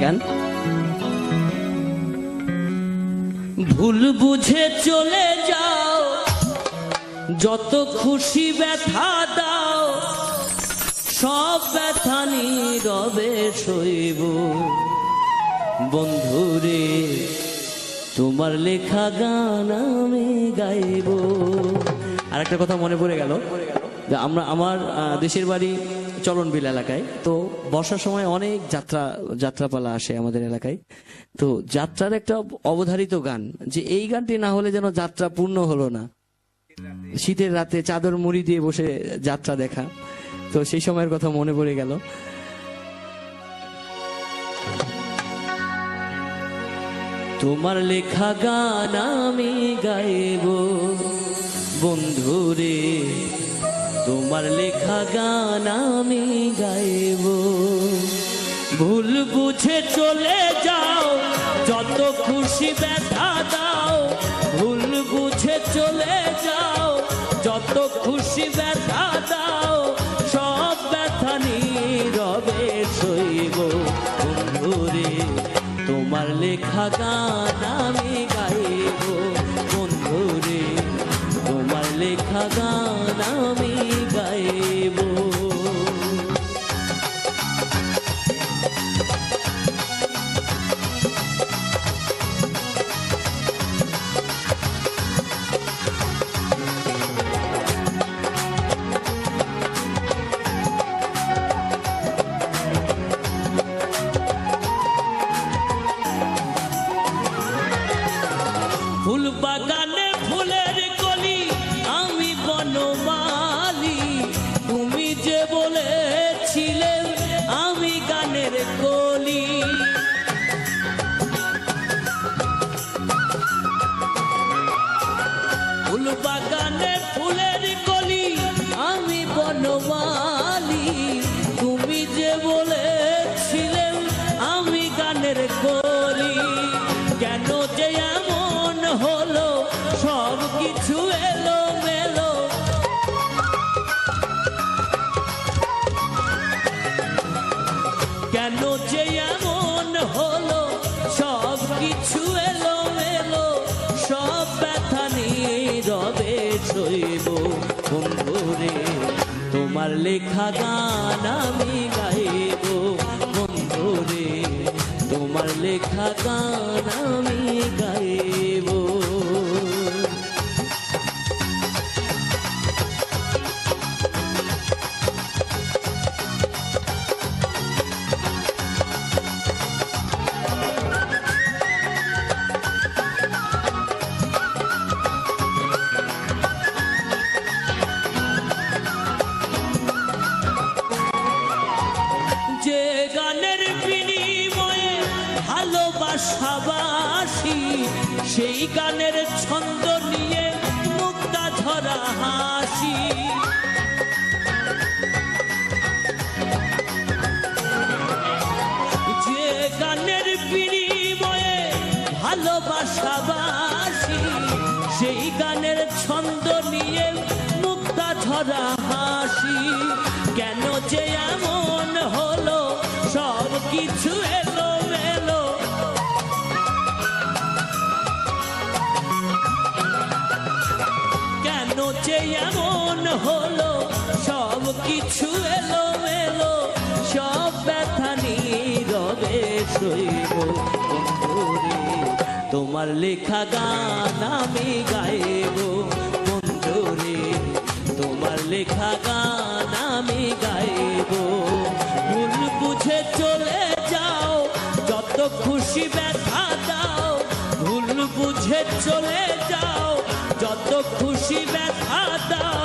গান ভুল বুঝে চলে যাও, যত খুশি ব্যথা দাও, সব ব্যথা নীরবে সইব। বন্ধুরে তোমার লেখা গান আমি গাইব। আর একটা কথা মনে পড়ে গেল, আমার দেশের বাড়ি চলনবিল এলাকায়। তো বর্ষার সময় অনেক যাত্রাপালা আসে আমাদের এলাকায়। তো যাত্রার একটা অবধারিত গান, যে এই গানটি না হলে যেন যাত্রা পূর্ণ হলো না। শীতের রাতে চাদর মুড়ি দিয়ে বসে যাত্রা দেখা, তো সেই সময়ের কথা মনে পড়ে গেল। তোমার লেখা গান আমি গাইব, বন্ধুরে তোমার লেখা গান আমি গাইব। ভুল বুঝে চলে যাও, যত খুশি ব্যথা দাও। ভুল বুঝে চলে যাও, যত খুশি ব্যথা দাও, সব ব্যথা নীরবে সইব। বন্ধুরে তোমার লেখা গান আমি গাইব, বন্ধুরে তোমার লেখা গান আমি গাইব। ফুল বাগানে ফুলের কলি, আমি বনমালী। তুমি যে বলেছিলে আমি গানের কলি। ফুল বাগানে ফুলের কলি, আমি বনমালী। তুমি যে বলেছিলে আমি গানের কলি। কেন যে এমন হলো, সব কিছু এলো মেলো। কেন যে এমন হলো, সব কিছু এলো মেলো। সব ব্যথা নীরবে সইব। বন্ধুরে তোমার লেখা গান আমি গাইব, বন্ধুরে তোমার লেখা গান আমি গাইব। যে গানের বিনিময়ে ভালোবাসাবাসি, সেই গানের ছন্দ নিয়ে মুক্তা ঝরা হাসি। যে গানের বিনিময়ে ভালোবাসাবাসি, সেই গানের ছন্দ নিয়ে মুক্তা ঝরা হাসি। কেন যে এমন হলো, সব কিছু এলো মেলো। কেন যে এমন হলো, সব কিছু এলো মেলো। সব ব্যথা নীরবে সইব। বন্ধুরে তোমার লেখা গান আমি গাইব, বন্ধুরে তোমার লেখা গান আমি গাইব। ভুল বুঝে চলে যাও, যত খুশি ব্যথা দাও। ভুল বুঝে চলে যাও, যত খুশি ব্যথা দাও,